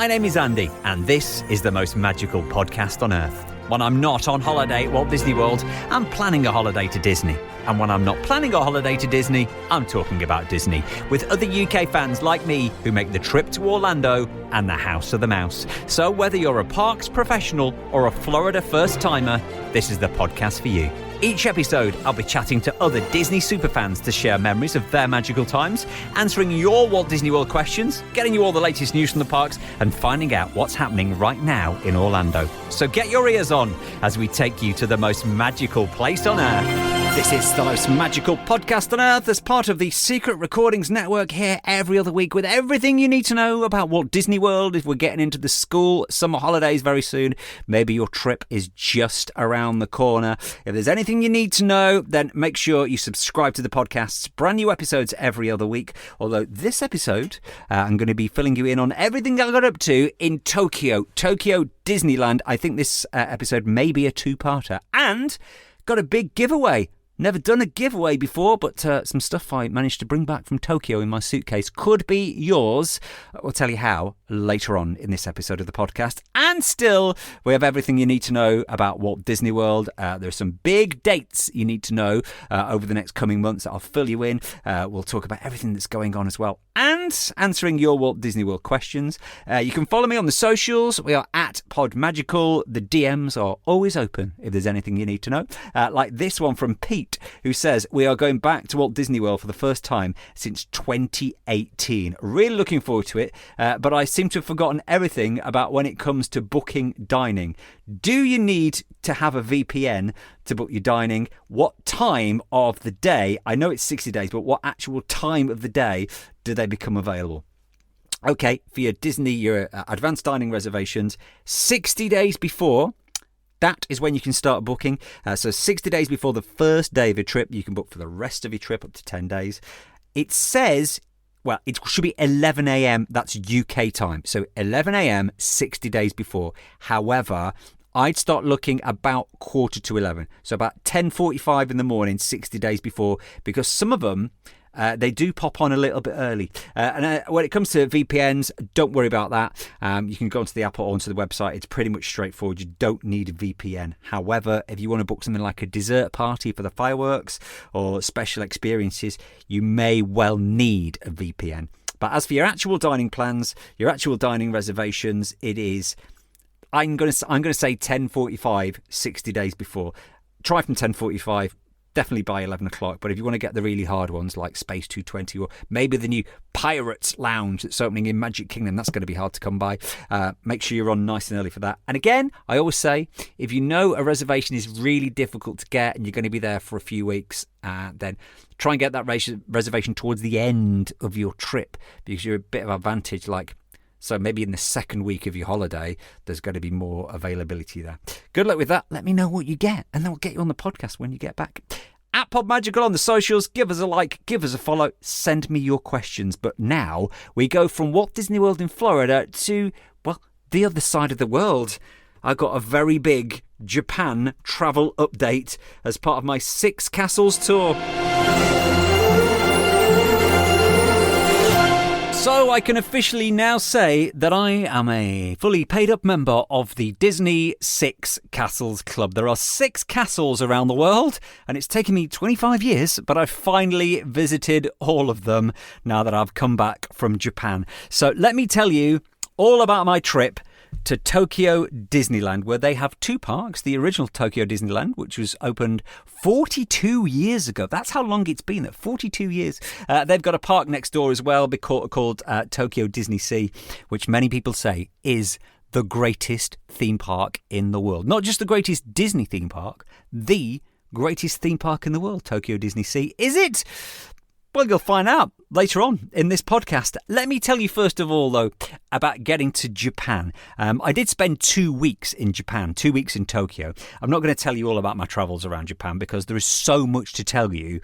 My name is Andy, and this is the most magical podcast on earth. When I'm not on holiday at Walt Disney World, I'm planning a holiday to Disney. And when I'm not planning a holiday to Disney, I'm talking about Disney, with other UK fans like me who make the trip to Orlando and the House of the Mouse. So whether you're a parks professional or a Florida first-timer, this is the podcast for you. Each episode, I'll be chatting to other Disney superfans to share memories of their magical times, answering your Walt Disney World questions, getting you all the latest news from the parks, and finding out what's happening right now in Orlando. So get your ears on as we take you to the most magical place on earth. This is the most magical podcast on earth as part of the Secret Recordings Network, here every other week with everything you need to know about Walt Disney World. If we're getting into the school summer holidays very soon, maybe your trip is just around the corner. If there's anything you need to know, then make sure you subscribe to the podcasts. Brand new episodes every other week. Although this episode, I'm going to be filling you in on everything I got up to in Tokyo Disneyland. I think this episode may be a two-parter. And got a big giveaway. Never done a giveaway before, but some stuff I managed to bring back from Tokyo in my suitcase could be yours. I'll tell you how later on in this episode of the podcast. And still, we have everything you need to know about Walt Disney World. There are some big dates you need to know over the next coming months that I'll fill you in. We'll talk about everything that's going on as well, and answering your Walt Disney World questions. You can follow me on the socials. We are at PodMagical. The DMs are always open if there's anything you need to know. Like this one from Pete, who says, we are going back to Walt Disney World for the first time since 2018. Really looking forward to it, but I seem to have forgotten everything about when it comes to booking dining. Do you need to have a VPN to book your dining? What time of the day? I know it's 60 days, but what actual time of the day do they become available? Okay, for your Disney, your advanced dining reservations, 60 days before. That is when you can start booking. So 60 days before the first day of your trip, you can book for the rest of your trip up to 10 days. It says, well, it should be 11 a.m. That's UK time. So 11 a.m. 60 days before. However, I'd start looking about 11:15. So about 10:45 in the morning, 60 days before, because some of them, they do pop on a little bit early. And when it comes to VPNs, don't worry about that. You can go onto the app or onto the website. It's pretty much straightforward. You don't need a VPN. However, if you want to book something like a dessert party for the fireworks or special experiences, you may well need a VPN. But as for your actual dining plans, your actual dining reservations, it is, I'm going to say 10:45, 60 days before. Try from 10:45. Definitely by 11 o'clock. But if you want to get the really hard ones like Space 220 or maybe the new Pirates Lounge that's opening in Magic Kingdom, that's going to be hard to come by. Make sure you're on nice and early for that. And again, I always say, if you know a reservation is really difficult to get and you're going to be there for a few weeks, then try and get that reservation towards the end of your trip, because you're a bit of advantage. So maybe in the second week of your holiday, there's going to be more availability there. Good luck with that. Let me know what you get, and then we'll get you on the podcast when you get back. At PodMagical on the socials, give us a like, give us a follow, send me your questions. But now we go from Walt Disney World in Florida to, well, the other side of the world. I got a very big Japan travel update as part of my 6 Castles tour. So I can officially now say that I am a fully paid up member of the Disney 6 Castles Club. There are 6 castles around the world, and it's taken me 25 years, but I've finally visited all of them now that I've come back from Japan. So let me tell you all about my trip to Tokyo Disneyland, where they have 2 parks. The original Tokyo Disneyland, which was opened 42 years ago. That's how long it's been, 42 years. They've got a park next door as well called Tokyo Disney Sea, which many people say is the greatest theme park in the world. Not just the greatest Disney theme park, the greatest theme park in the world, Tokyo Disney Sea. Is it? Well, you'll find out later on in this podcast. Let me tell you first of all, though, about getting to Japan. I did spend 2 weeks in Japan, 2 weeks in Tokyo. I'm not going to tell you all about my travels around Japan because there is so much to tell you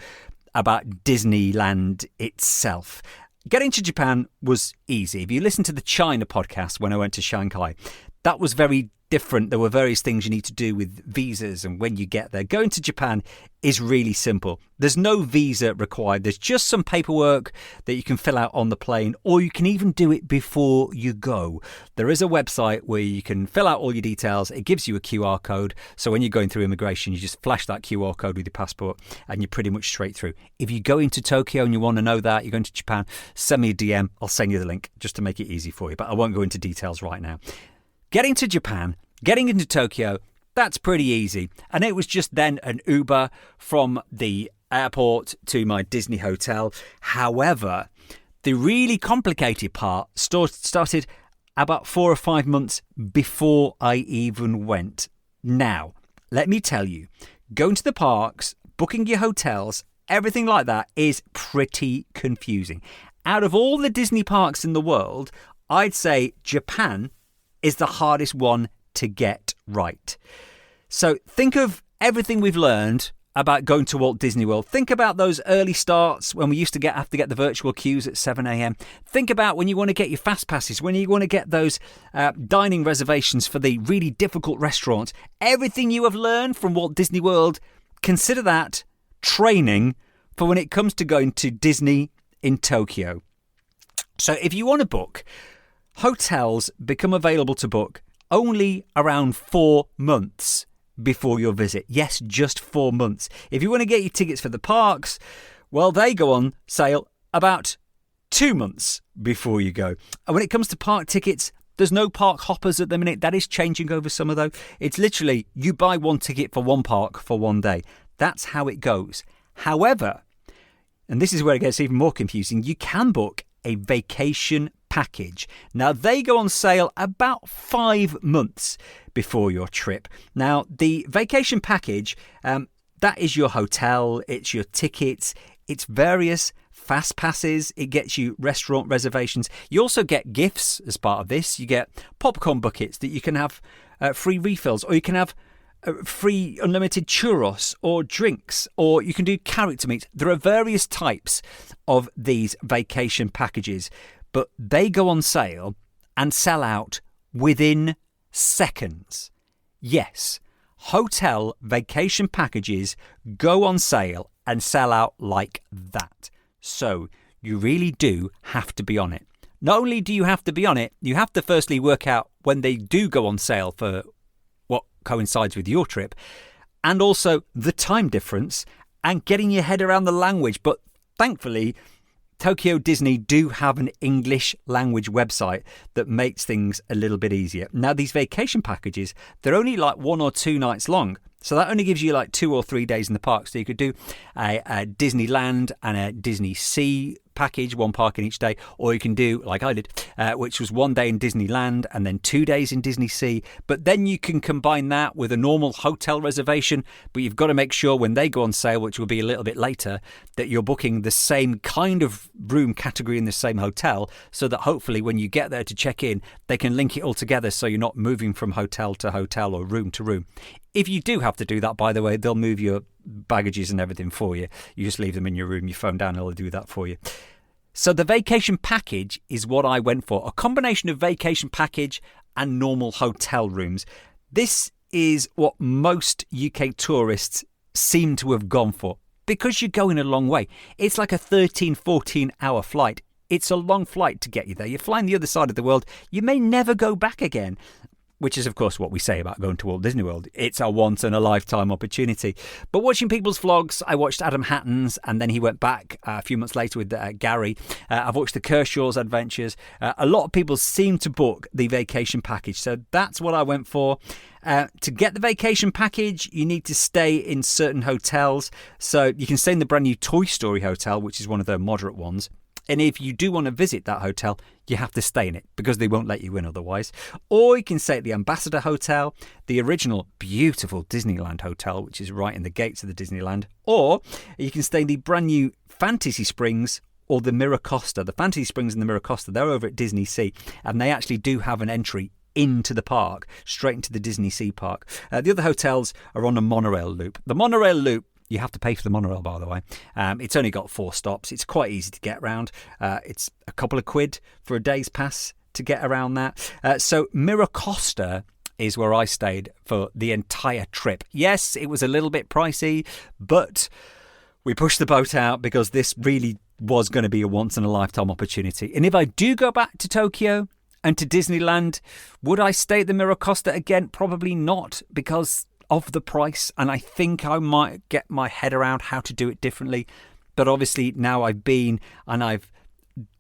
about Disneyland itself. Getting to Japan was easy. If you listen to the China podcast when I went to Shanghai, that was very different. There were various things you need to do with visas and when you get there. Going to Japan is really simple. There's no visa required. There's just some paperwork that you can fill out on the plane, or you can even do it before you go. There is a website where you can fill out all your details. It gives you a QR code. So when you're going through immigration, you just flash that QR code with your passport and you're pretty much straight through. If you go into Tokyo and you want to know that, you're going to Japan, send me a DM. I'll send you the link just to make it easy for you, but I won't go into details right now. Getting to Japan, getting into Tokyo, that's pretty easy. And it was just then an Uber from the airport to my Disney hotel. However, the really complicated part started about 4 or 5 months before I even went. Now, let me tell you, going to the parks, booking your hotels, everything like that is pretty confusing. Out of all the Disney parks in the world, I'd say Japan is the hardest one to get right. So think of everything we've learned about going to Walt Disney World. Think about those early starts when we used to have to get the virtual queues at 7 a.m. Think about when you want to get your fast passes, when you want to get those dining reservations for the really difficult restaurants. Everything you have learned from Walt Disney World, consider that training for when it comes to going to Disney in Tokyo. So if you want to book, hotels become available to book only around 4 months before your visit. Yes, just 4 months. If you want to get your tickets for the parks, well, they go on sale about 2 months before you go. And when it comes to park tickets, there's no park hoppers at the minute. That is changing over summer, though. It's literally you buy one ticket for one park for one day. That's how it goes. However, and this is where it gets even more confusing, you can book a vacation package. Now, they go on sale about 5 months before your trip. Now, the vacation package, that is your hotel, it's your tickets, it's various fast passes, it gets you restaurant reservations. You also get gifts as part of this. You get popcorn buckets that you can have free refills, or you can have free unlimited churros or drinks, or you can do character meets. There are various types of these vacation packages, but they go on sale and sell out within seconds. Yes, hotel vacation packages go on sale and sell out like that. So you really do have to be on it. Not only do you have to be on it, you have to firstly work out when they do go on sale for what coincides with your trip, and also the time difference and getting your head around the language. But thankfully, Tokyo Disney do have an English language website that makes things a little bit easier. Now, these vacation packages, they're only like 1 or 2 nights long. So that only gives you like 2 or 3 days in the park. So you could do a Disneyland and a Disney Sea package, 1 park in each day, or you can do like I did, which was 1 day in Disneyland and then 2 days in Disney Sea. But then you can combine that with a normal hotel reservation, but you've got to make sure when they go on sale, which will be a little bit later, that you're booking the same kind of room category in the same hotel, so that hopefully when you get there to check in, they can link it all together so you're not moving from hotel to hotel or room to room. If you do have to do that, by the way, they'll move your baggages and everything for you. You just leave them in your room, your phone down, and they'll do that for you. So the vacation package is what I went for. A combination of vacation package and normal hotel rooms. This is what most UK tourists seem to have gone for, because you're going a long way. It's like a 13, 14-hour flight. It's a long flight to get you there. You're flying the other side of the world. You may never go back again. Which is, of course, what we say about going to Walt Disney World. It's a once-in-a-lifetime opportunity. But watching people's vlogs, I watched Adam Hatton's, and then he went back a few months later with Gary. I've watched the Kershaw's adventures. A lot of people seem to book the vacation package, so that's what I went for. To get the vacation package, you need to stay in certain hotels. So you can stay in the brand new Toy Story Hotel, which is one of their moderate ones. And if you do want to visit that hotel, you have to stay in it because they won't let you in otherwise. Or you can stay at the Ambassador Hotel, the original beautiful Disneyland Hotel, which is right in the gates of the Disneyland. Or you can stay in the brand new Fantasy Springs or the Miracosta. The Fantasy Springs and the Miracosta, they're over at Disney Sea, and they actually do have an entry into the park, straight into the Disney Sea Park. The other hotels are on a monorail loop. The monorail loop, you have to pay for the monorail, by the way. It's only got 4 stops. It's quite easy to get round. It's a couple of quid for a day's pass. to get around that. So Miracosta is where I stayed for the entire trip. Yes, it was a little bit pricey, but we pushed the boat out because this really was going to be a once-in-a-lifetime opportunity. And if I do go back to Tokyo and to Disneyland, would I stay at the Miracosta again? Probably not, because of the price, and I think I might get my head around how to do it differently. But obviously now I've been and I've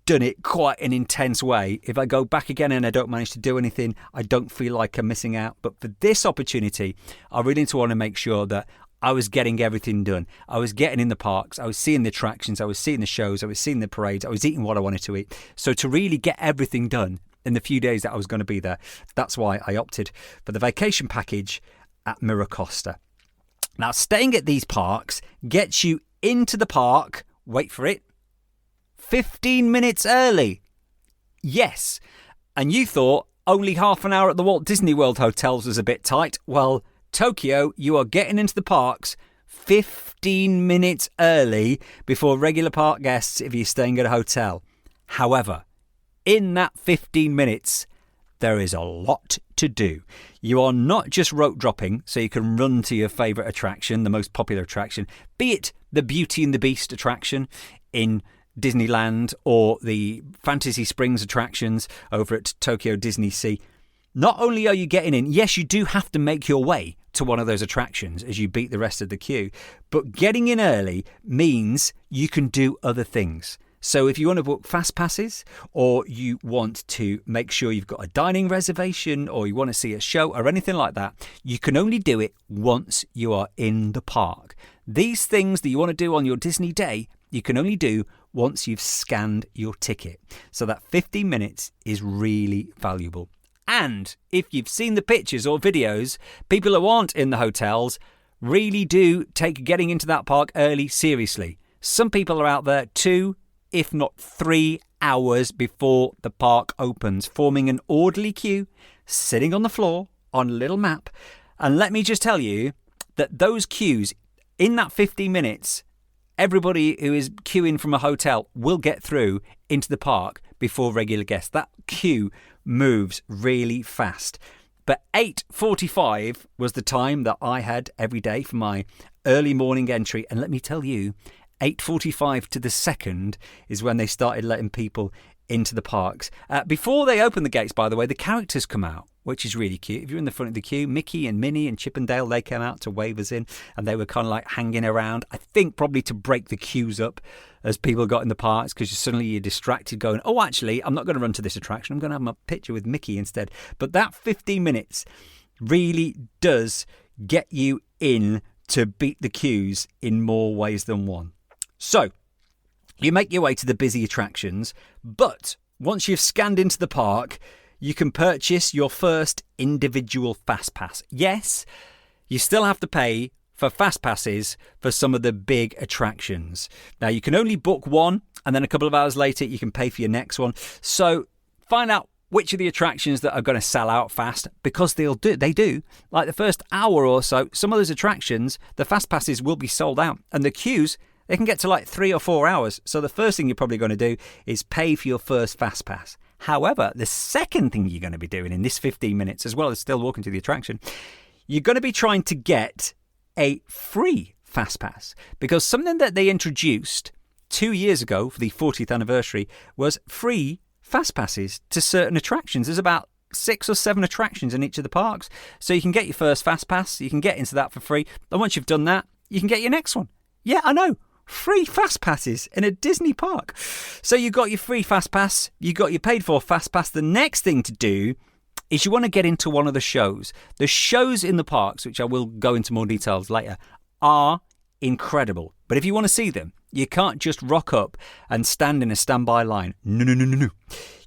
done it quite an intense way. If I go back again and I don't manage to do anything, I don't feel like I'm missing out. But for this opportunity, I really want to make sure that I was getting everything done. I was getting in the parks, I was seeing the attractions, I was seeing the shows, I was seeing the parades, I was eating what I wanted to eat. So to really get everything done in the few days that I was going to be there, that's why I opted for the vacation package at Miracosta. Now, staying at these parks gets you into the park, wait for it, 15 minutes early. Yes. And you thought only half an hour at the Walt Disney World hotels was a bit tight. Well, Tokyo, you are getting into the parks 15 minutes early before regular park guests if you're staying at a hotel. However, in that 15 minutes, there is a lot to do. You are not just rope dropping, so you can run to your favourite attraction, the most popular attraction, be it the Beauty and the Beast attraction in Disneyland or the Fantasy Springs attractions over at Tokyo Disney Sea. Not only are you getting in, yes, you do have to make your way to one of those attractions as you beat the rest of the queue, but getting in early means you can do other things. So if you want to book fast passes, or you want to make sure you've got a dining reservation, or you want to see a show or anything like that, you can only do it once you are in the park. These things that you want to do on your Disney day, you can only do once you've scanned your ticket. So that 15 minutes is really valuable. And if you've seen the pictures or videos, people who aren't in the hotels really do take getting into that park early seriously. Some people are out there 2, if not 3 hours before the park opens, forming an orderly queue, sitting on the floor on a little map. And let me just tell you that those queues in that 15 minutes, everybody who is queuing from a hotel will get through into the park before regular guests. That queue moves really fast. But 8:45 was the time that I had every day for my early morning entry. And let me tell you, 8:45 to the second is when they started letting people into the parks. Before they open the gates, by the way, the characters come out, which is really cute. If you're in the front of the queue, Mickey and Minnie and Chip and Dale, they came out to wave us in, and they were kind of like hanging around, I think probably to break the queues up as people got in the parks, because suddenly you're distracted going, oh, actually, I'm not going to run to this attraction. I'm going to have my picture with Mickey instead. But that 15 minutes really does get you in to beat the queues in more ways than one. So, you make your way to the busy attractions, but once you've scanned into the park, you can purchase your first individual fast pass. Yes, you still have to pay for fast passes for some of the big attractions. Now, you can only book one, and then a couple of hours later, you can pay for your next one. So, find out which of the attractions that are going to sell out fast, because they do. Like the first hour or so, some of those attractions, the fast passes will be sold out, and the queues, they can get to like 3 or 4 hours. So the first thing you're probably going to do is pay for your first fast pass. However, the second thing you're going to be doing in this 15 minutes, as well as still walking to the attraction, you're going to be trying to get a free fast pass, because something that they introduced 2 years ago for the 40th anniversary was free fast passes to certain attractions. There's about 6 or 7 attractions in each of the parks. So you can get your first fast pass, you can get into that for free. And once you've done that, you can get your next one. Yeah, I know. Free fast passes in a Disney park. So you got your free fast pass, you got your paid for fast pass. The next thing to do is you want to get into one of the shows. The shows in the parks, which I will go into more details later, are incredible. But if you want to see them, you can't just rock up and stand in a standby line. No.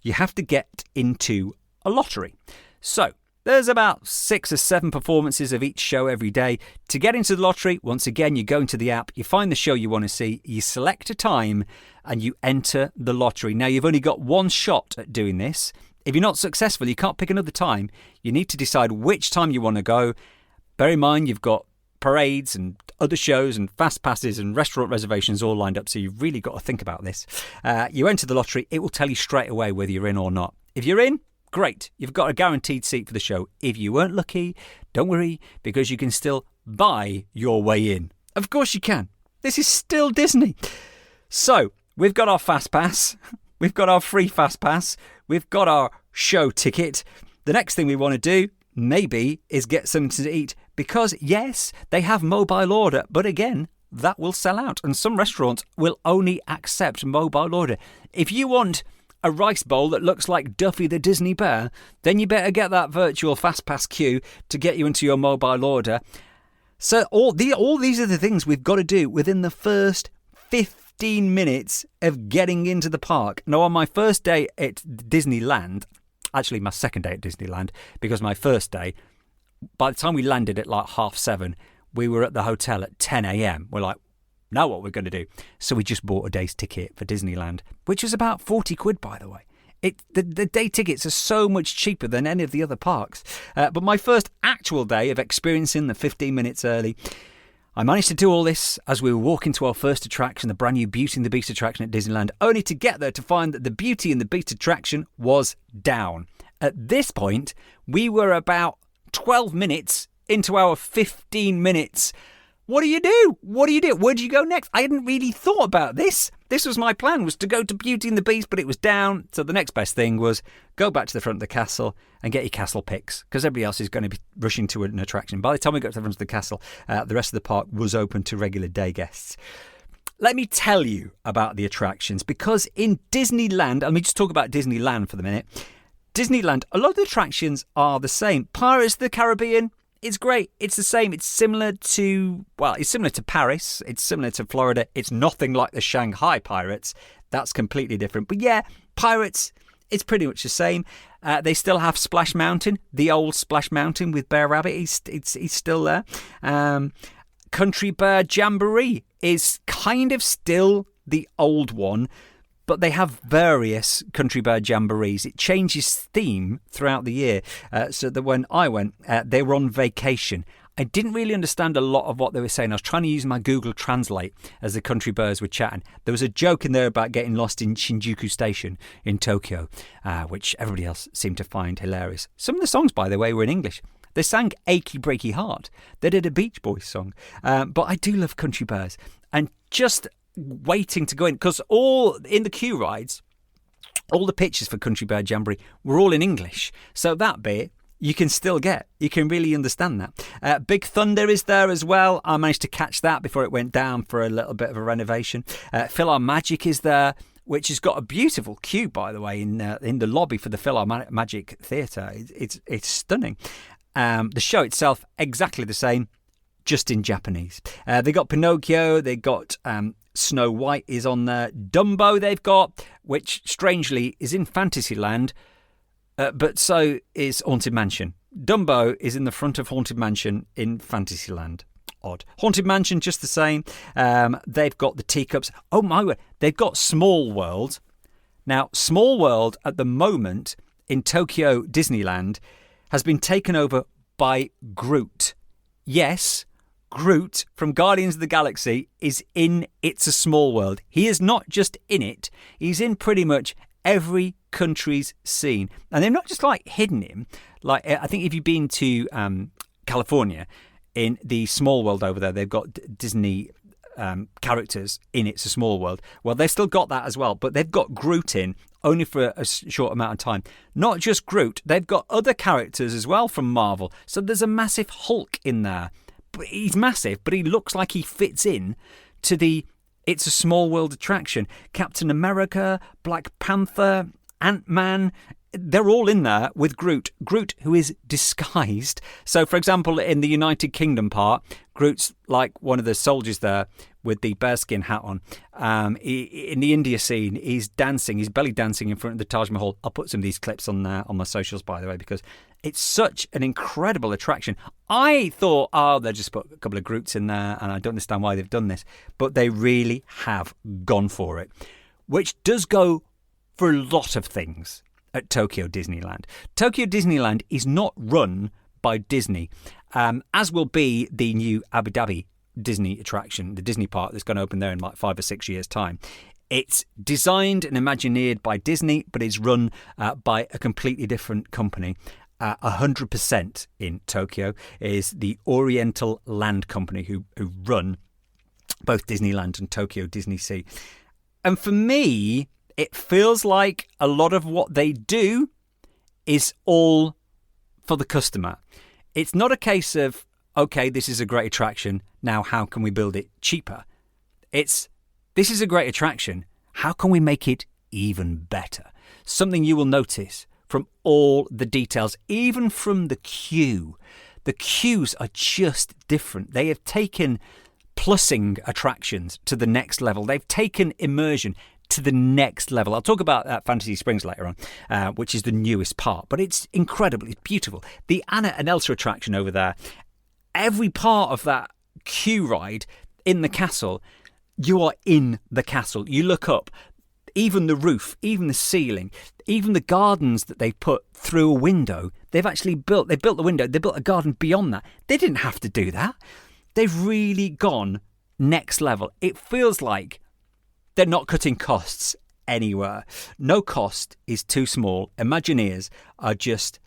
You have to get into a lottery. So there's about 6 or 7 performances of each show every day. To get into the lottery, once again, you go into the app, you find the show you want to see, you select a time, and you enter the lottery. Now, you've only got one shot at doing this. If you're not successful, you can't pick another time. You need to decide which time you want to go. Bear in mind, you've got parades and other shows and fast passes and restaurant reservations all lined up, so you've really got to think about this. You enter the lottery, it will tell you straight away whether you're in or not. If you're in, great. You've got a guaranteed seat for the show. If you weren't lucky, don't worry, because you can still buy your way in. Of course you can. This is still Disney. So, we've got our Fast Pass. We've got our free Fast Pass. We've got our show ticket. The next thing we want to do, maybe, is get something to eat. Because, yes, they have mobile order. But again, that will sell out. And some restaurants will only accept mobile order. If you want a rice bowl that looks like Duffy the Disney Bear, then you better get that virtual Fast Pass queue to get you into your mobile order. So all these are the things we've got to do within the first 15 minutes of getting into the park. Now, on my first day at Disneyland, actually my second day at Disneyland, because my first day, by the time we landed at like 7:30, we were at the hotel at 10 a.m. We're like, now what we're going to do? So we just bought a day's ticket for Disneyland, which was about 40 quid, by the way. The day tickets are so much cheaper than any of the other parks. But my first actual day of experiencing the 15 minutes early, I managed to do all this as we were walking to our first attraction, the brand new Beauty and the Beast attraction at Disneyland, only to get there to find that the Beauty and the Beast attraction was down. At this point, we were about 12 minutes into our 15 minutes. What do you do? What do you do? Where do you go next? I hadn't really thought about this. This was my plan, was to go to Beauty and the Beast, but it was down. So the next best thing was go back to the front of the castle and get your castle picks, because everybody else is going to be rushing to an attraction. By the time we got to the front of the castle, the rest of the park was open to regular day guests. Let me tell you about the attractions, because in Disneyland, let me just talk about Disneyland for the minute. Disneyland, a lot of the attractions are the same. Pirates of the Caribbean, it's great. It's the same. It's similar to Paris. It's similar to Florida. It's nothing like the Shanghai Pirates. That's completely different. But yeah, Pirates, it's pretty much the same. They still have Splash Mountain, the old Splash Mountain with Bear Rabbit. He's still there. Country Bear Jamboree is kind of still the old one, but they have various Country Bear Jamborees. It changes theme throughout the year. So that when I went, they were on vacation. I didn't really understand a lot of what they were saying. I was trying to use my Google Translate as the Country Bears were chatting. There was a joke in there about getting lost in Shinjuku Station in Tokyo, which everybody else seemed to find hilarious. Some of the songs, by the way, were in English. They sang Achy Breaky Heart. They did a Beach Boys song. But I do love Country Bears. And just waiting to go in, because all in the queue rides, all the pictures for Country Bear Jamboree were all in English. So that bit you can still get. You can really understand that. Big Thunder is there as well. I managed to catch that before it went down for a little bit of a renovation. PhilharMagic is there, which has got a beautiful queue, by the way, in the lobby for the PhilharMagic Theatre. It's stunning. The show itself, exactly the same, just in Japanese. They got Pinocchio, they got Snow White is on there. Dumbo they've got, which strangely is in Fantasyland, but so is Haunted Mansion. Dumbo is in the front of Haunted Mansion in Fantasyland. Odd. Haunted Mansion, just the same. They've got the teacups. Oh my word, they've got Small World. Now, Small World at the moment in Tokyo Disneyland has been taken over by Groot. Yes, Groot from Guardians of the Galaxy is in It's a Small World. He is not just in it, he's in pretty much every country's scene. And they've not just like hidden him. Like, I think if you've been to California, in the Small World over there, they've got Disney characters in It's a Small World. Well, they've still got that as well, but they've got Groot in only for a short amount of time. Not just Groot, they've got other characters as well from Marvel. So there's a massive Hulk in there. But he's massive, but he looks like he fits in to the It's a Small World attraction. Captain America, Black Panther, Ant-Man, they're all in there with Groot. Groot, who is disguised. So, for example, in the United Kingdom part, Groot's like one of the soldiers there with the bearskin hat on. In the India scene, he's dancing, he's belly dancing in front of the Taj Mahal. I'll put some of these clips on my socials, by the way, because it's such an incredible attraction. I thought, they'll just put a couple of Groots in there, and I don't understand why they've done this, but they really have gone for it, which does go for a lot of things at Tokyo Disneyland. Tokyo Disneyland is not run by Disney, as will be the new Abu Dhabi Disney attraction, the Disney park that's going to open there in like 5 or 6 years' time. It's designed and imagineered by Disney, but it's run by a completely different company. 100% in Tokyo is the Oriental Land Company who run both Disneyland and Tokyo Disney Sea. And for me, it feels like a lot of what they do is all for the customer. It's not a case of, okay, this is a great attraction, now how can we build it cheaper? This is a great attraction, how can we make it even better? Something you will notice from all the details, even from the queue. The queues are just different. They have taken plussing attractions to the next level. They've taken immersion to the next level. I'll talk about Fantasy Springs later on, which is the newest part, but it's incredible. It's beautiful. The Anna and Elsa attraction over there, every part of that queue ride in the castle, you are in the castle. You look up, even the roof, even the ceiling, even the gardens that they put through a window, they've built the window, they built a garden beyond that. They didn't have to do that. They've really gone next level. It feels like they're not cutting costs anywhere. No cost is too small. Imagineers are just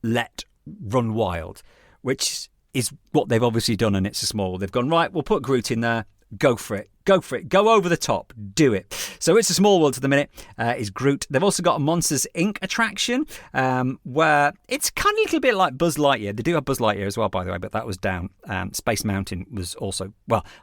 let run wild, which is what they've obviously done, and it's a small. They've gone, right, we'll put Groot in there. Go for it. Go for it. Go over the top. Do it. So It's a Small World at the minute is Groot. They've also got a Monsters, Inc. attraction where it's kind of a little bit like Buzz Lightyear. They do have Buzz Lightyear as well, by the way, but that was down. Space Mountain was also...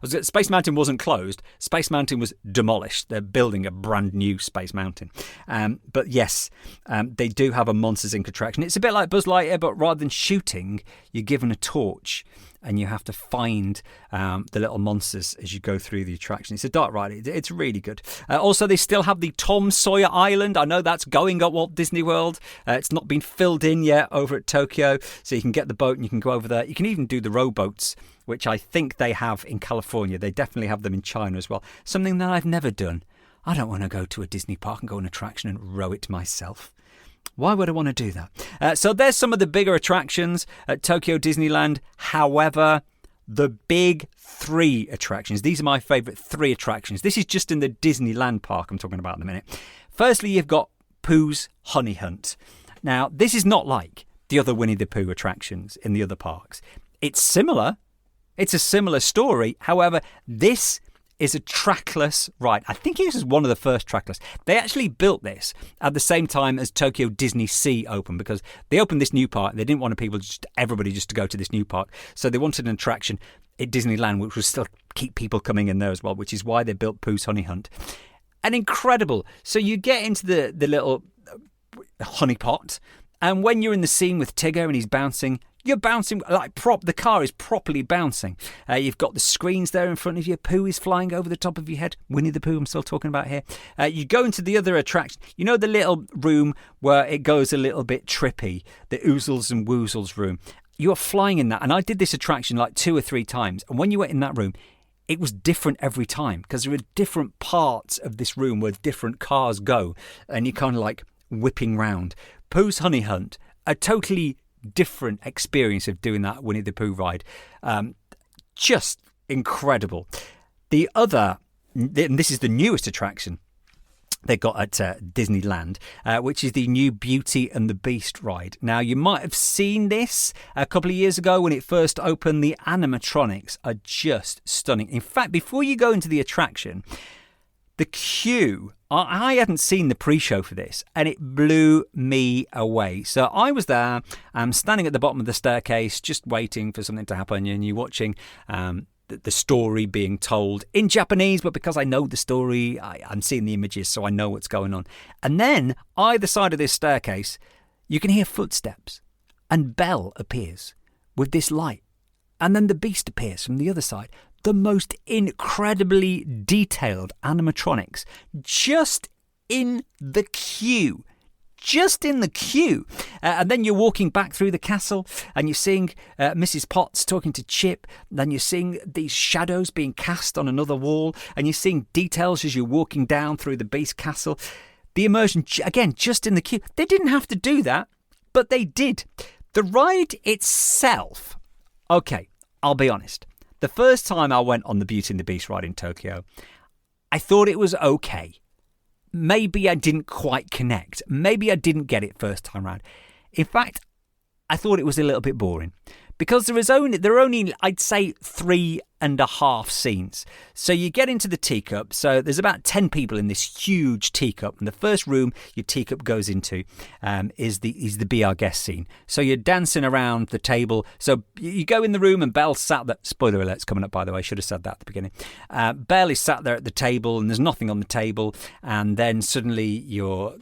Space Mountain wasn't closed. Space Mountain was demolished. They're building a brand new Space Mountain. But yes, they do have a Monsters, Inc. attraction. It's a bit like Buzz Lightyear, but rather than shooting, you're given a torch and you have to find the little monsters as you go through the attraction. It's a dark ride. It's really good. Also, they still have the Tom Sawyer Island. I know that's going at Walt Disney World. It's not been filled in yet over at Tokyo, so you can get the boat and you can go over there. You can even do the rowboats, which I think they have in California. They definitely have them in China as well. Something that I've never done. I don't want to go to a Disney park and go on an attraction and row it myself. Why would I want to do that? So there's some of the bigger attractions at Tokyo Disneyland. However, the big three attractions, these are my favourite three attractions. This is just in the Disneyland park I'm talking about in a minute. Firstly, you've got Pooh's Honey Hunt. Now, this is not like the other Winnie the Pooh attractions in the other parks. It's similar. It's a similar story. However, this is a trackless ride. I think it was one of the first trackless. They actually built this at the same time as Tokyo Disney Sea opened, because they opened this new park. They didn't want everybody just to go to this new park. So they wanted an attraction at Disneyland which would still keep people coming in there as well, which is why they built Pooh's Honey Hunt. And incredible. So you get into the little honey pot, and when you're in the scene with Tigger and he's bouncing, you're bouncing like the car is properly bouncing. You've got the screens there in front of you. Pooh is flying over the top of your head. Winnie the Pooh, I'm still talking about here. You go into the other attraction. You know the little room where it goes a little bit trippy, the Oozles and Woozles room. You're flying in that. And I did this attraction like 2 or 3 times. And when you were in that room, it was different every time, because there are different parts of this room where different cars go. And you're kind of like whipping round. Pooh's Honey Hunt, a totally different experience of doing that Winnie the Pooh ride. Just incredible. The other, and this is the newest attraction they got at Disneyland, which is the new Beauty and the Beast ride. Now, you might have seen this a couple of years ago when it first opened. The animatronics are just stunning. In fact, before you go into the attraction, the queue, I hadn't seen the pre-show for this, and it blew me away. So I was there, standing at the bottom of the staircase, just waiting for something to happen, and you're watching the story being told in Japanese, but because I know the story, I'm seeing the images, so I know what's going on. And then, either side of this staircase, you can hear footsteps, and Belle appears with this light, and then the Beast appears from the other side. The most incredibly detailed animatronics just in the queue. Just in the queue. And then you're walking back through the castle and you're seeing Mrs. Potts talking to Chip. Then you're seeing these shadows being cast on another wall. And you're seeing details as you're walking down through the Beast Castle. The immersion, again, just in the queue. They didn't have to do that, but they did. The ride itself, okay, I'll be honest. The first time I went on the Beauty and the Beast ride in Tokyo, I thought it was okay. Maybe I didn't quite connect. Maybe I didn't get it first time round. In fact, I thought it was a little bit boring because there are only, I'd say, 3.5 scenes. So you get into the teacup. So there's about 10 people in this huge teacup. And the first room your teacup goes into is the Be Our Guest scene. So you're dancing around the table. So you go in the room and Belle's sat there. Spoiler alert's coming up, by the way. I should have said that at the beginning. Belle is sat there at the table and there's nothing on the table. And then suddenly your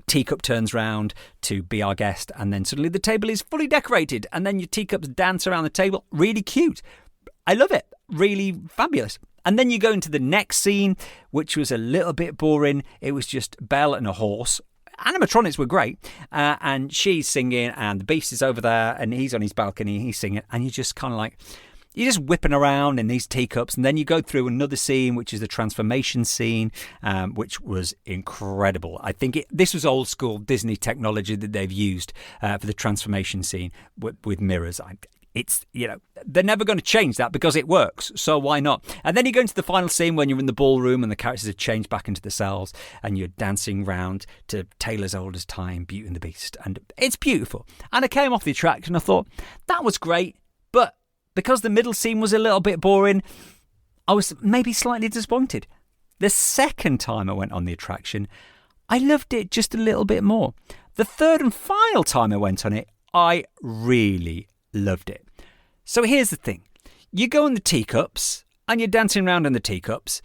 teacup turns round to Be Our Guest, and then suddenly the table is fully decorated, and then your teacups dance around the table. Really cute. I love it. Really fabulous. And then you go into the next scene, which was a little bit boring. It was just Belle and a horse. Animatronics were great, and she's singing, and the Beast is over there, and he's on his balcony, he's singing, and you're just kind of like, you're just whipping around in these teacups. And then you go through another scene, which is the transformation scene, which was incredible. I think this was old school Disney technology that they've used for the transformation scene with mirrors. It's, they're never going to change that because it works. So why not? And then you go into the final scene when you're in the ballroom and the characters are changed back into the cells and you're dancing round to Taylor's Old as Time, Beauty and the Beast. And it's beautiful. And I came off the attraction. I thought, that was great. But because the middle scene was a little bit boring, I was maybe slightly disappointed. The second time I went on the attraction, I loved it just a little bit more. The third and final time I went on it, I really loved it. So here's the thing. You go in the teacups and you're dancing around in the teacups.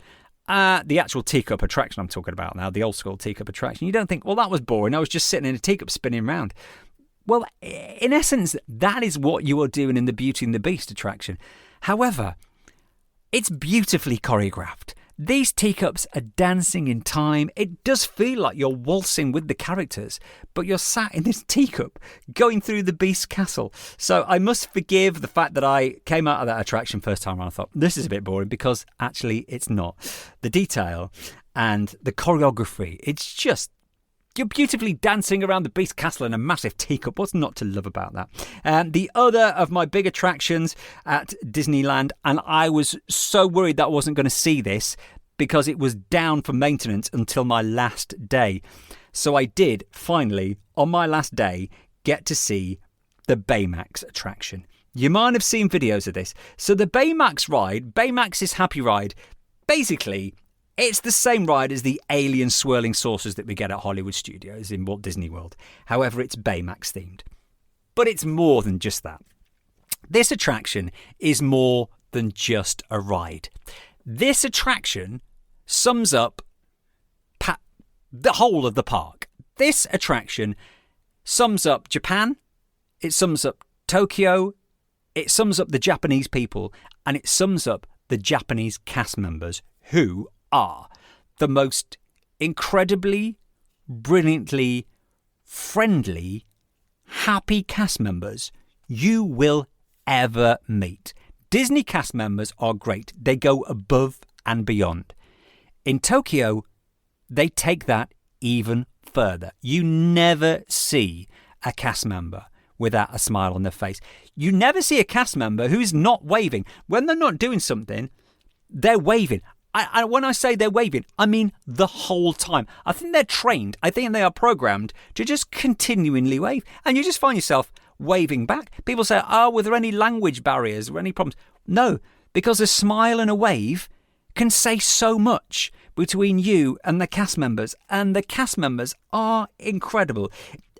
The actual teacup attraction I'm talking about now, the old school teacup attraction. You don't think, well, that was boring. I was just sitting in a teacup spinning around. Well, in essence, that is what you are doing in the Beauty and the Beast attraction. However, it's beautifully choreographed. These teacups are dancing in time. It does feel like you're waltzing with the characters, but you're sat in this teacup going through the Beast's castle. So I must forgive the fact that I came out of that attraction first time around. I thought, this is a bit boring, because actually it's not. The detail and the choreography, it's just, you're beautifully dancing around the Beast Castle in a massive teacup. What's not to love about that? The other of my big attractions at Disneyland, and I was so worried that I wasn't going to see this because it was down for maintenance until my last day. So I did finally, on my last day, get to see the Baymax attraction. You might have seen videos of this. So the Baymax ride, Baymax's Happy Ride, basically, it's the same ride as the alien swirling saucers that we get at Hollywood Studios in Walt Disney World. However, it's Baymax themed. But it's more than just that. This attraction is more than just a ride. This attraction sums up the whole of the park. This attraction sums up Japan, it sums up Tokyo, it sums up the Japanese people, and it sums up the Japanese cast members who are the most incredibly, brilliantly, friendly, happy cast members you will ever meet. Disney cast members are great. They go above and beyond. In Tokyo, they take that even further. You never see a cast member without a smile on their face. You never see a cast member who's not waving. When they're not doing something, they're waving. When I say they're waving, I mean the whole time. I think they're trained. I think they are programmed to just continually wave. And you just find yourself waving back. People say, were there any language barriers or any problems? No, because a smile and a wave can say so much between you and the cast members. And the cast members are incredible.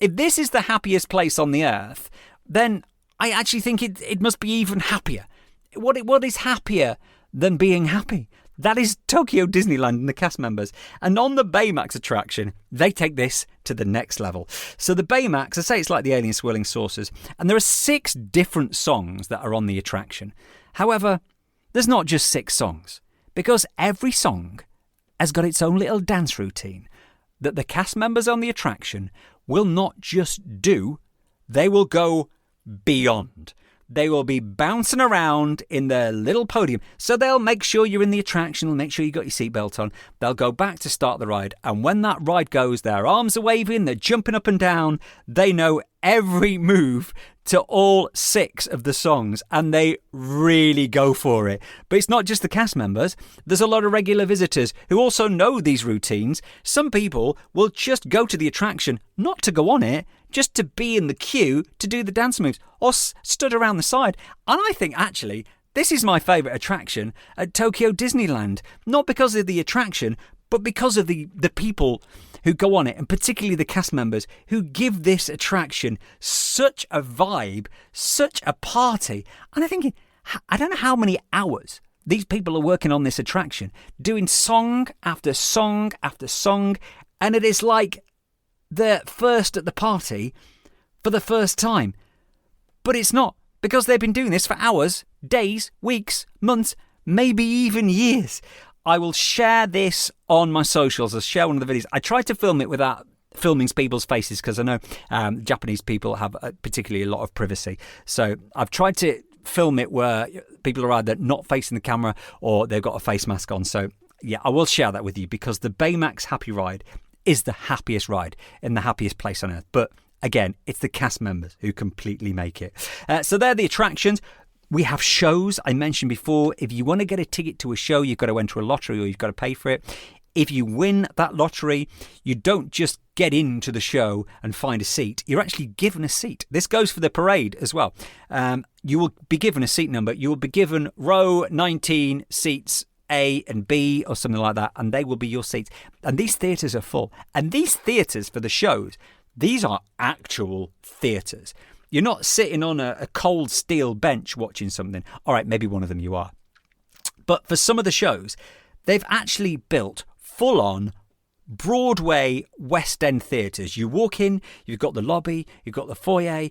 If this is the happiest place on the earth, then I actually think it must be even happier. What is happier than being happy? That is Tokyo Disneyland and the cast members. And on the Baymax attraction, they take this to the next level. So the Baymax, I say it's like the alien swirling saucers, and there are 6 different songs that are on the attraction. However, there's not just 6 songs, because every song has got its own little dance routine that the cast members on the attraction will not just do, they will go beyond. They will be bouncing around in their little podium. So they'll make sure you're in the attraction. They'll make sure you got your seatbelt on. They'll go back to start the ride. And when that ride goes, their arms are waving. They're jumping up and down. They know every move to all 6 of the songs, and they really go for it. But it's not just the cast members. There's a lot of regular visitors who also know these routines. Some people will just go to the attraction, not to go on it, just to be in the queue to do the dance moves, or stood around the side. And I think, actually, this is my favourite attraction at Tokyo Disneyland. Not because of the attraction, but because of the people who go on it, and particularly the cast members who give this attraction such a vibe, such a party. And I'm thinking, I don't know how many hours these people are working on this attraction, doing song after song after song, and it is like they're first at the party for the first time. But it's not, because they've been doing this for hours, days, weeks, months, maybe even years. I will share this on my socials. I'll share one of the videos. I tried to film it without filming people's faces, because I know Japanese people have particularly a lot of privacy. So I've tried to film it where people are either not facing the camera or they've got a face mask on. So yeah, I will share that with you, because the Baymax Happy Ride is the happiest ride in the happiest place on earth. But again, it's the cast members who completely make it. So they're the attractions. We have shows. I mentioned before, if you want to get a ticket to a show, you've got to enter a lottery or you've got to pay for it. If you win that lottery, you don't just get into the show and find a seat. You're actually given a seat. This goes for the parade as well. You will be given a seat number. You will be given row 19 seats A and B or something like that, and they will be your seats. And these theatres are full. And these theatres for the shows, these are actual theatres. You're not sitting on a cold steel bench watching something. All right, maybe one of them you are. But for some of the shows, they've actually built full-on Broadway West End theatres. You walk in, you've got the lobby, you've got the foyer,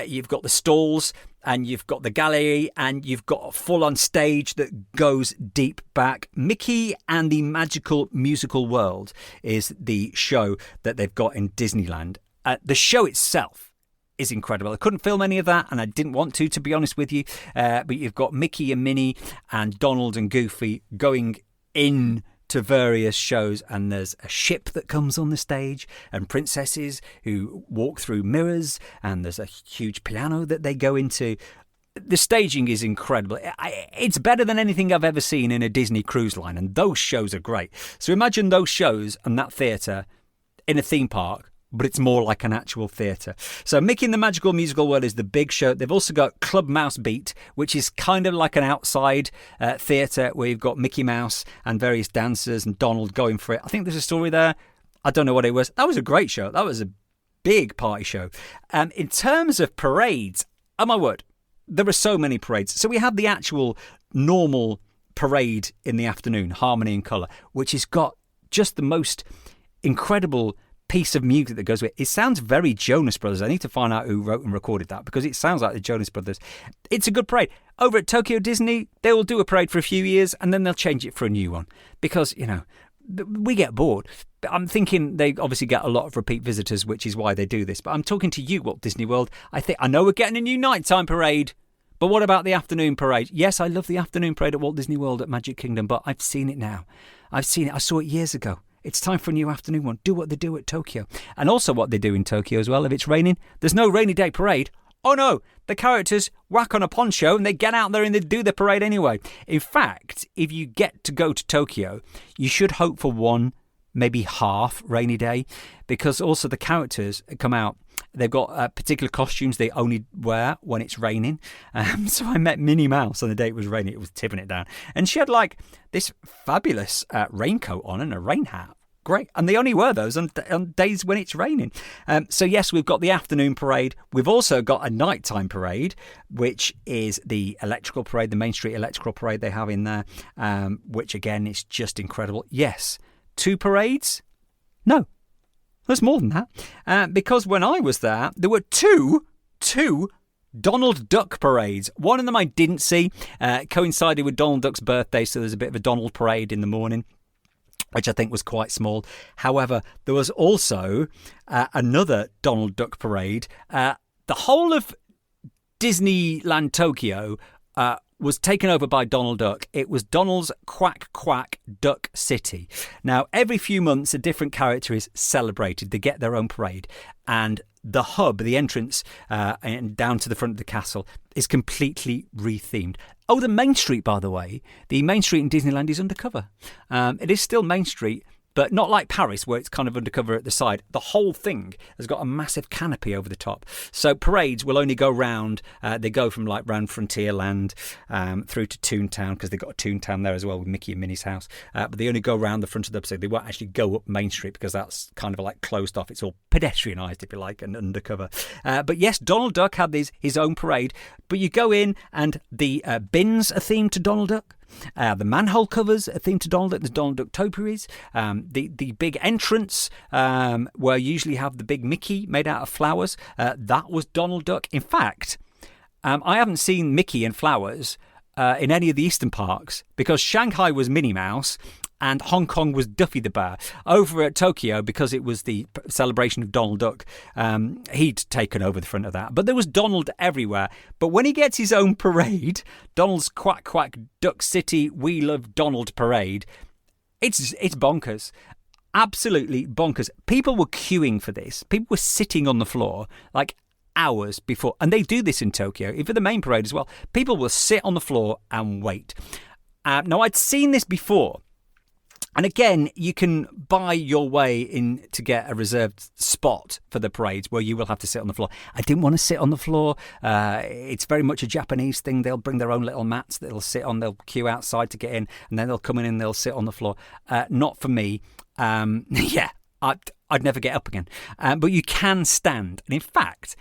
you've got the stalls, and you've got the gallery, and you've got a full-on stage that goes deep back. Mickey and the Magical Musical World is the show that they've got in Disneyland. The show itself is incredible. I couldn't film any of that, and I didn't want to be honest with you. But you've got Mickey and Minnie and Donald and Goofy going in to various shows, and there's a ship that comes on the stage, and princesses who walk through mirrors, and there's a huge piano that they go into. The staging is incredible. It's better than anything I've ever seen in a Disney cruise line, and those shows are great. So imagine those shows and that theatre in a theme park, but it's more like an actual theatre. So Mickey and the Magical Musical World is the big show. They've also got Club Mouse Beat, which is kind of like an outside theatre where you've got Mickey Mouse and various dancers and Donald going for it. I think there's a story there. I don't know what it was. That was a great show. That was a big party show. In terms of parades, oh my word, there are so many parades. So we have the actual normal parade in the afternoon, Harmony and Colour, which has got just the most incredible piece of music that goes with it. It sounds very Jonas Brothers. I need to find out who wrote and recorded that, because it sounds like the Jonas Brothers. It's a good parade. Over at Tokyo Disney, they will do a parade for a few years and then they'll change it for a new one, because, you know, we get bored. I'm thinking they obviously get a lot of repeat visitors, which is why they do this. But I'm talking to you, Walt Disney World. I know we're getting a new nighttime parade, but what about the afternoon parade? Yes, I love the afternoon parade at Walt Disney World at Magic Kingdom, but I've seen it now. I've seen it. I saw it years ago. It's time for a new afternoon one. Do what they do at Tokyo. And also what they do in Tokyo as well. If it's raining, there's no rainy day parade. Oh no, the characters whack on a poncho and they get out there and they do the parade anyway. In fact, if you get to go to Tokyo, you should hope for one, maybe half rainy day, because also the characters come out. They've got particular costumes they only wear when it's raining. So I met Minnie Mouse on the day it was raining. It was tipping it down. And she had like this fabulous raincoat on and a rain hat. Great. And they only wear those on days when it's raining. So yes, we've got the afternoon parade. We've also got a nighttime parade, which is the electrical parade, the Main Street electrical parade they have in there, which again is just incredible. Yes. 2 parades? No. There's more than that. Because when I was there were two Donald Duck parades. One of them I didn't see. Coincided with Donald Duck's birthday, so there's a bit of a Donald parade in the morning, which I think was quite small. However, there was also another Donald Duck parade. The whole of Disneyland Tokyo was taken over by Donald Duck. It was Donald's Quack Quack Duck City. Now, every few months, a different character is celebrated. They get their own parade. And the hub, the entrance and down to the front of the castle, is completely rethemed. Oh, the Main Street, by the way, the Main Street in Disneyland is undercover. It is still Main Street, but not like Paris, where it's kind of undercover at the side. The whole thing has got a massive canopy over the top. So parades will only go round. They go from like round Frontierland through to Toontown, because they've got a Toontown there as well with Mickey and Minnie's house. But they only go round the front of the episode. They won't actually go up Main Street because that's kind of like closed off. It's all pedestrianised, if you like, and undercover. But yes, Donald Duck had his own parade. But you go in and the bins are themed to Donald Duck. The manhole covers are themed to Donald Duck. There's Donald Duck topiaries. The big entrance where you usually have the big Mickey made out of flowers, that was Donald Duck. In fact, I haven't seen Mickey and flowers in any of the Eastern parks, because Shanghai was Minnie Mouse and Hong Kong was Duffy the Bear. Over at Tokyo, because it was the celebration of Donald Duck, he'd taken over the front of that. But there was Donald everywhere. But when he gets his own parade, Donald's Quack Quack Duck City We Love Donald Parade, it's bonkers. Absolutely bonkers. People were queuing for this. People were sitting on the floor like hours before. And they do this in Tokyo, for the main parade as well. People will sit on the floor and wait. Now, I'd seen this before. And again, you can buy your way in to get a reserved spot for the parades where you will have to sit on the floor. I didn't want to sit on the floor. It's very much a Japanese thing. They'll bring their own little mats that they'll sit on. They'll queue outside to get in, and then they'll come in and they'll sit on the floor. Not for me. I'd never get up again. But you can stand. And in fact,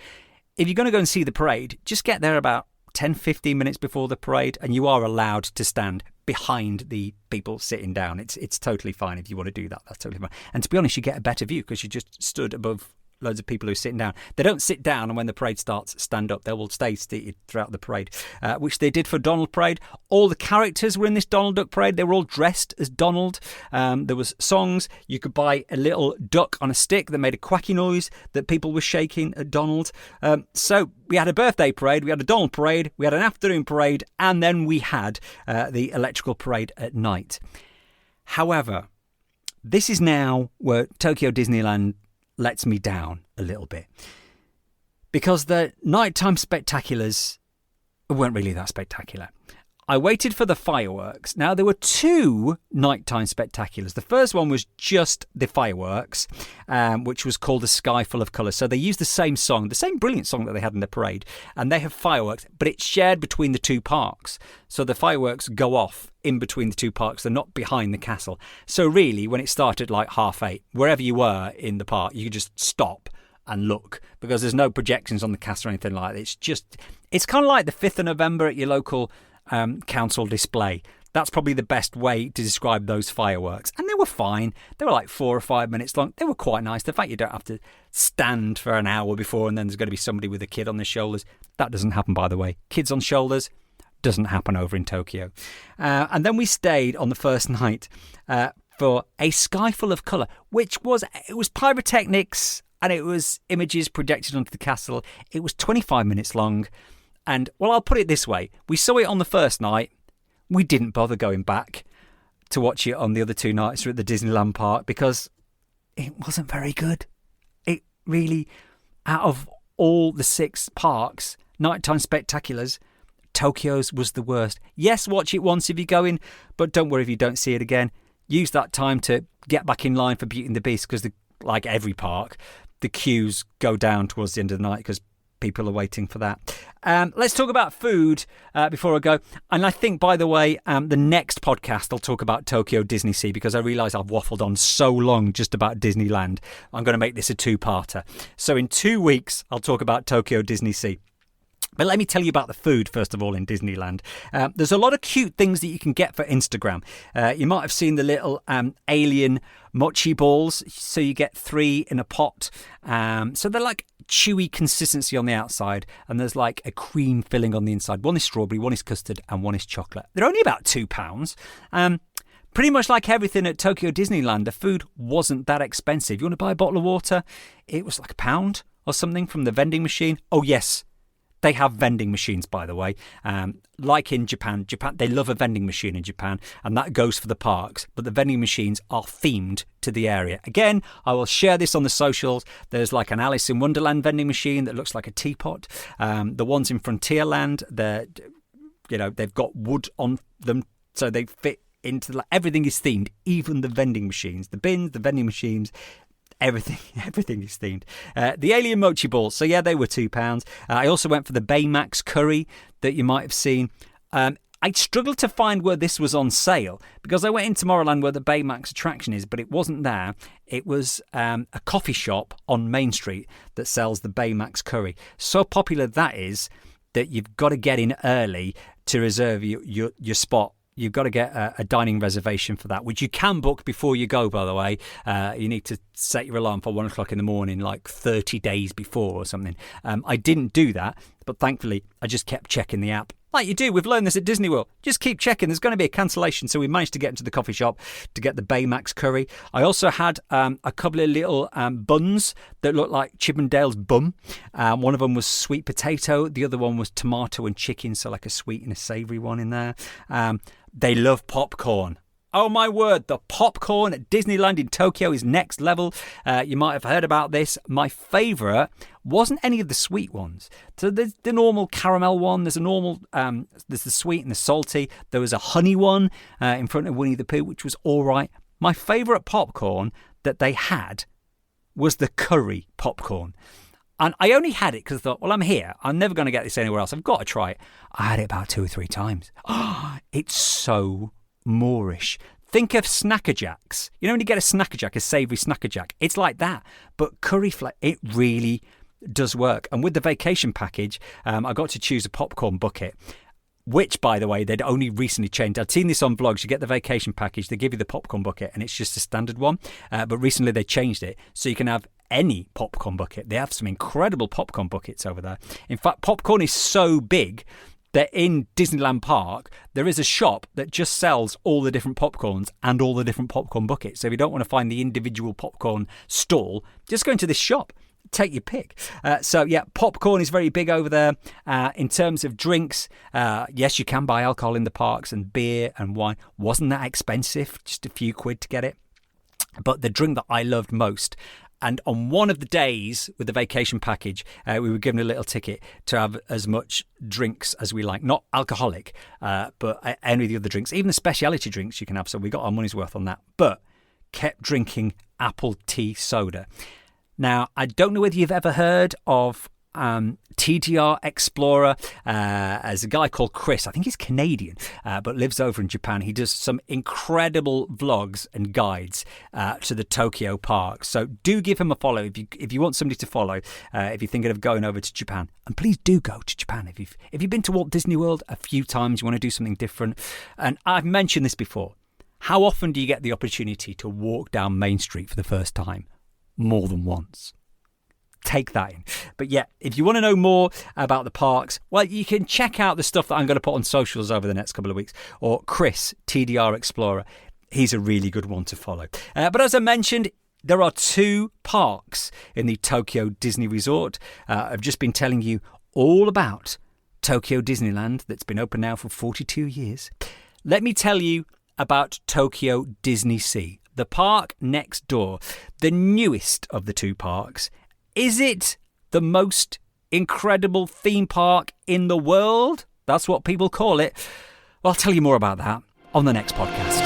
if you're going to go and see the parade, just get there about 10-15 minutes before the parade, and you are allowed to stand behind the people sitting down. It's totally fine if you want to do that. That's totally fine. And to be honest, you get a better view because you just stood above loads of people who are sitting down. They don't sit down and when the parade starts, stand up. They will stay seated throughout the parade, which they did for Donald Parade. All the characters were in this Donald Duck Parade. They were all dressed as Donald. There was songs. You could buy a little duck on a stick that made a quacky noise that people were shaking at Donald. So we had a birthday parade, we had a Donald Parade, we had an afternoon parade, and then we had the electrical parade at night. However, this is now where Tokyo Disneyland lets me down a little bit, because the nighttime spectaculars weren't really that spectacular. I waited for the fireworks. Now, there were two nighttime spectaculars. The first one was just the fireworks, which was called A Sky Full of Colours. So they used the same song, the same brilliant song that they had in the parade, and they have fireworks, but it's shared between the two parks. So the fireworks go off in between the two parks. They're not behind the castle. So really, when it started like 8:30, wherever you were in the park, you could just stop and look, because there's no projections on the castle or anything like that. It's kind of like the 5th of November at your local council display. That's probably the best way to describe those fireworks. And they were fine. They were like 4 or 5 minutes long. They were quite nice. The fact you don't have to stand for an hour before and then there's going to be somebody with a kid on their shoulders. That doesn't happen, by the way. Kids on shoulders doesn't happen over in Tokyo. And then we stayed on the first night for A Sky Full of Colour, which was pyrotechnics and it was images projected onto the castle. It was 25 minutes long. And, well, I'll put it this way. We saw it on the first night. We didn't bother going back to watch it on the other 2 nights at the Disneyland park because it wasn't very good. It really, out of all the 6 parks, nighttime spectaculars, Tokyo's was the worst. Yes, watch it once if you're going, but don't worry if you don't see it again. Use that time to get back in line for Beauty and the Beast because, like every park, the queues go down towards the end of the night because people are waiting for that. Let's talk about food before I go. And I think, by the way, the next podcast I'll talk about Tokyo Disney Sea because I realise I've waffled on so long just about Disneyland. I'm going to make this a 2-parter. So in 2 weeks, I'll talk about Tokyo Disney Sea. But let me tell you about the food, first of all, in Disneyland. There's a lot of cute things that you can get for Instagram. You might have seen the little alien mochi balls. So you get 3 in a pot. So they're like chewy consistency on the outside. And there's like a cream filling on the inside. One is strawberry, one is custard, and one is chocolate. They're only about £2. Pretty much like everything at Tokyo Disneyland, the food wasn't that expensive. You want to buy a bottle of water? It was like £1 or something from the vending machine. Oh, yes. They have vending machines, by the way. Like in Japan, they love a vending machine in Japan, and that goes for the parks. But the vending machines are themed to the area. Again, I will share this on the socials. There's like an Alice in Wonderland vending machine that looks like a teapot. The ones in Frontierland, they've got wood on them, so they fit into everything is themed. Even the vending machines, the bins, the vending machines. Everything is themed. The alien mochi balls, so yeah, they were £2. I also went for the Baymax curry that you might have seen. I struggled to find where this was on sale because I went in Tomorrowland where the Baymax attraction is, but it wasn't there. It was a coffee shop on Main Street that sells the Baymax curry. So popular that is that you've got to get in early to reserve your spot. You've got to get a dining reservation for that, which you can book before you go, by the way. You need to set your alarm for 1 o'clock in the morning, like 30 days before or something. I didn't do that, but thankfully I just kept checking the app. Like you do, we've learned this at Disney World. Just keep checking. There's going to be a cancellation. So we managed to get into the coffee shop to get the Baymax curry. I also had a couple of little buns that looked like Chippendale's bum. One of them was sweet potato. The other one was tomato and chicken. So like a sweet and a savoury one in there. They love popcorn. Oh my word, the popcorn at Disneyland in Tokyo is next level. You might have heard about this. My favourite wasn't any of the sweet ones. So there's the normal caramel one. There's there's the sweet and the salty. There was a honey one in front of Winnie the Pooh, which was all right. My favourite popcorn that they had was the curry popcorn. And I only had it because I thought, well, I'm here. I'm never going to get this anywhere else. I've got to try it. I had it about 2 or 3 times. Oh, it's so Moorish. Think of Snacker Jacks. You know when you get a Snacker Jack, a savoury Snacker Jack? It's like that. But curry flavor, it really does work. And with the vacation package, I got to choose a popcorn bucket, which, by the way, they'd only recently changed. I'd seen this on vlogs. You get the vacation package, they give you the popcorn bucket, and it's just a standard one. But recently they changed it, so you can have any popcorn bucket. They have some incredible popcorn buckets over there. In fact, popcorn is so big that in Disneyland Park, there is a shop that just sells all the different popcorns and all the different popcorn buckets. So if you don't want to find the individual popcorn stall, just go into this shop. Take your pick. So yeah, popcorn is very big over there. In terms of drinks, yes, you can buy alcohol in the parks, and beer and wine. Wasn't that expensive, just a few quid to get it. But the drink that I loved most, and on one of the days with the vacation package, we were given a little ticket to have as much drinks as we like. Not alcoholic, but any of the other drinks. Even the speciality drinks you can have. So we got our money's worth on that. But kept drinking apple tea soda. Now, I don't know whether you've ever heard of TDR Explorer. As a guy called Chris, I think he's Canadian, but lives over in Japan. He does some incredible vlogs and guides to the Tokyo park. So do give him a follow if you want somebody to follow. If you're thinking of going over to Japan, and please do go to Japan. If you've been to Walt Disney World a few times, you want to do something different. And I've mentioned this before. How often do you get the opportunity to walk down Main Street for the first time? More than once. Take that in. But yeah, if you want to know more about the parks, well, you can check out the stuff that I'm going to put on socials over the next couple of weeks. Or Chris, TDR Explorer. He's a really good one to follow. But as I mentioned, there are 2 parks in the Tokyo Disney Resort. I've just been telling you all about Tokyo Disneyland that's been open now for 42 years. Let me tell you about Tokyo Disney Sea, the park next door, the newest of the 2 parks. Is it the most incredible theme park in the world? That's what people call it. Well, I'll tell you more about that on the next podcast.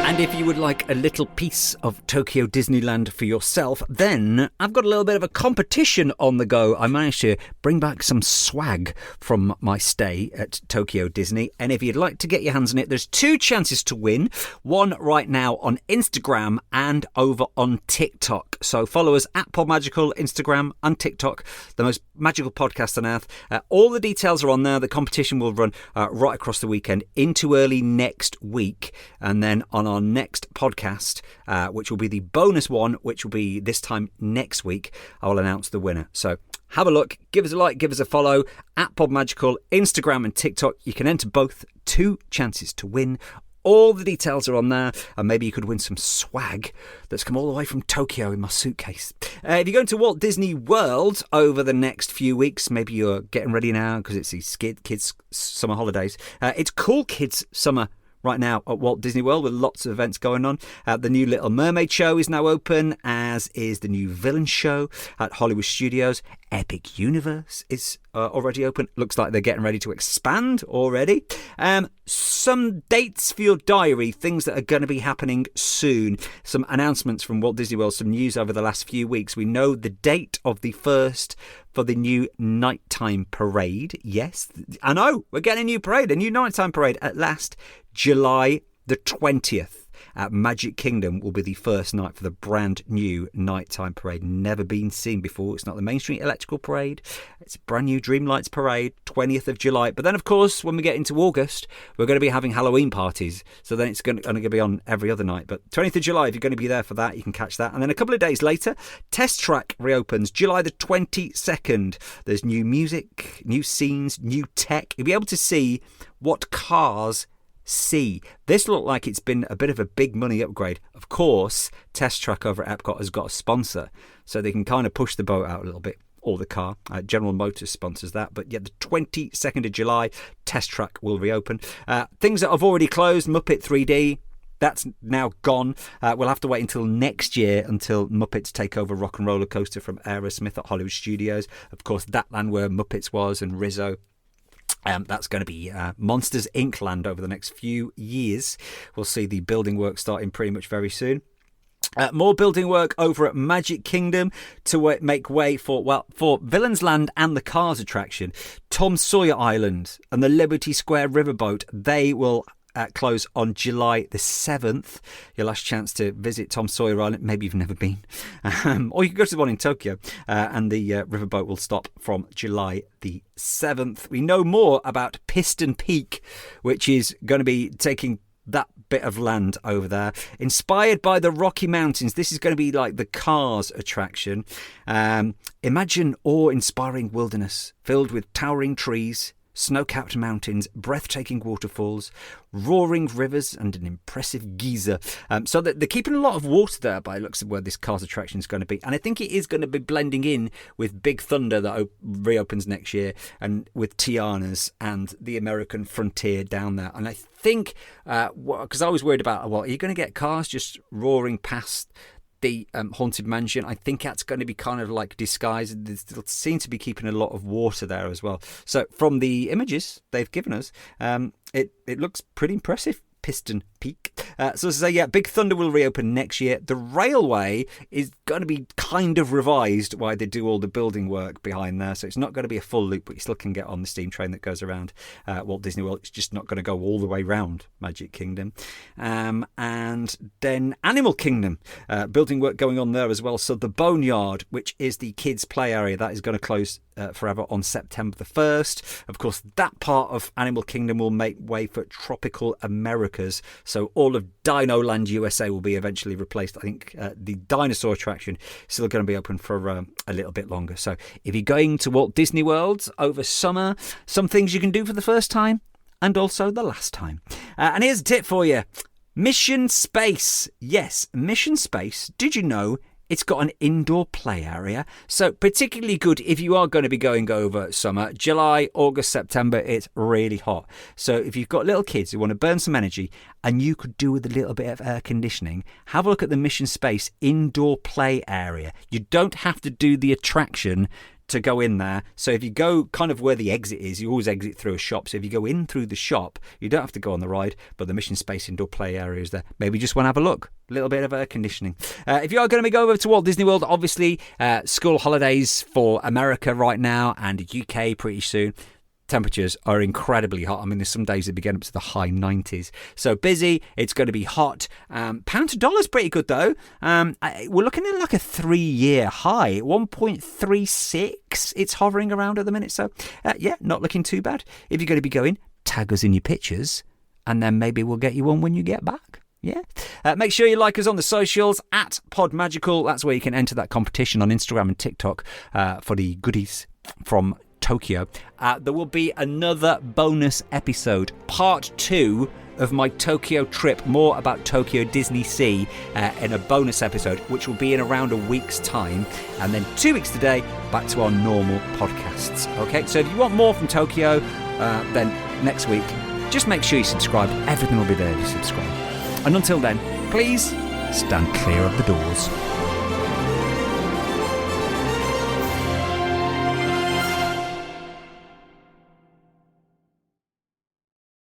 And if you would like a little piece of Tokyo Disneyland for yourself, then I've got a little bit of a competition on the go. I managed to bring back some swag from my stay at Tokyo Disney. And if you'd like to get your hands on it, there's 2 chances to win. One right now on Instagram and over on TikTok. So follow us at PodMagical, Instagram and TikTok, the most magical podcast on earth. All the details are on there. The competition will run right across the weekend into early next week. And then on our next podcast, which will be the bonus one, which will be this time next week, I will announce the winner. So have a look, give us a like, give us a follow at PodMagical, Instagram and TikTok. You can enter both. 2 chances to win. All the details are on there, and maybe you could win some swag that's come all the way from Tokyo in my suitcase. If you're going to Walt Disney World over the next few weeks, maybe you're getting ready now because it's these kids' summer holidays. It's Cool Kids Summer right now at Walt Disney World with lots of events going on. The new Little Mermaid show is now open, as is the new Villain show at Hollywood Studios. Epic Universe is already open. Looks like they're getting ready to expand already. Some dates for your diary, things that are going to be happening soon. Some announcements from Walt Disney World, some news over the last few weeks. We know the date of the first for the new nighttime parade. Yes, I know, we're getting a new parade, a new nighttime parade at last. July the 20th. At Magic Kingdom will be the first night for the brand new nighttime parade. Never been seen before. It's not the Main Street Electrical Parade. It's a brand new Dreamlights Parade, 20th of July. But then, of course, when we get into August, we're going to be having Halloween parties. So then it's going to be on every other night. But 20th of July, if you're going to be there for that, you can catch that. And then a couple of days later, Test Track reopens July the 22nd. There's new music, new scenes, new tech. You'll be able to see what cars see. This looked like it's been a bit of a big money upgrade. Of course, Test Track over at Epcot has got a sponsor, so they can kind of push the boat out a little bit, or the car. General Motors sponsors that. But yeah, the 22nd of July, Test Track will reopen. Things that have already closed, Muppet 3D, that's now gone. We'll have to wait until next year until Muppets take over Rock and Roller Coaster from Aerosmith at Hollywood Studios. Of course, that land where Muppets was, and Rizzo. That's going to be Monsters Inc. land over the next few years. We'll see the building work starting pretty much very soon. More building work over at Magic Kingdom to make way for Villains Land and the Cars attraction. Tom Sawyer Island and the Liberty Square Riverboat, they will close on July the 7th. Your last chance to visit Tom Sawyer Island. Maybe you've never been. Or you can go to the one in Tokyo. And the riverboat will stop from July the 7th. We know more about Piston Peak, which is going to be taking that bit of land over there. Inspired by the Rocky Mountains. This is going to be like the Cars attraction. Imagine awe-inspiring wilderness filled with towering trees, snow-capped mountains, breathtaking waterfalls, roaring rivers, and an impressive geyser. So that they're keeping a lot of water there by looks of where this Cars attraction is going to be. And I think it is going to be blending in with Big Thunder that reopens next year, and with Tiana's and the American Frontier down there. And I think, because I was worried about, are you going to get cars just roaring past the Haunted Mansion? I think that's going to be kind of like disguised. They seem to be keeping a lot of water there as well. So from the images they've given us, it looks pretty impressive. Piston Peak. So as I say, yeah, Big Thunder will reopen next year. The railway is going to be kind of revised while they do all the building work behind there. So it's not going to be a full loop, but you still can get on the steam train that goes around Walt Disney World. It's just not going to go all the way round Magic Kingdom. And then Animal Kingdom, building work going on there as well. So the Boneyard, which is the kids' play area, that is going to close forever on September the 1st. Of course, that part of Animal Kingdom will make way for Tropical Americas. So all of Dino Land USA will be eventually replaced. I think the dinosaur attraction is still going to be open for a little bit longer. So if you're going to Walt Disney World over summer, some things you can do for the first time and also the last time. And here's a tip for you. Mission Space. Yes, Mission Space. Did you know it's got an indoor play area? So particularly good if you are going to be going over summer. July, August, September, it's really hot. So if you've got little kids who want to burn some energy and you could do with a little bit of air conditioning, have a look at the Mission Space indoor play area. You don't have to do the attraction to go in there. So if you go kind of where the exit is, you always exit through a shop. So if you go in through the shop, you don't have to go on the ride, but the Mission Space indoor play area is there. Maybe you just want to have a look. A little bit of air conditioning. If you are going to be going over to Walt Disney World, obviously school holidays for America right now and UK pretty soon. Temperatures are incredibly hot. I mean, there's some days they begin up to the high 90s. So busy. It's going to be hot. Pound to dollar's pretty good, though. We're looking at like a 3-year high, 1.36. It's hovering around at the minute. So, yeah, not looking too bad. If you're going to be going, tag us in your pictures, and then maybe we'll get you one when you get back. Yeah. Make sure you like us on the socials at PodMagical. That's where you can enter that competition on Instagram and TikTok for the goodies from Tokyo. There will be another bonus episode, part 2, of my Tokyo trip, more about Tokyo Disney Sea in a bonus episode, which will be in around a week's time. And then 2 weeks today, back to our normal podcasts. Okay, so if you want more from Tokyo, then next week, just make sure you subscribe. Everything will be there if you subscribe. And until then, please stand clear of the doors.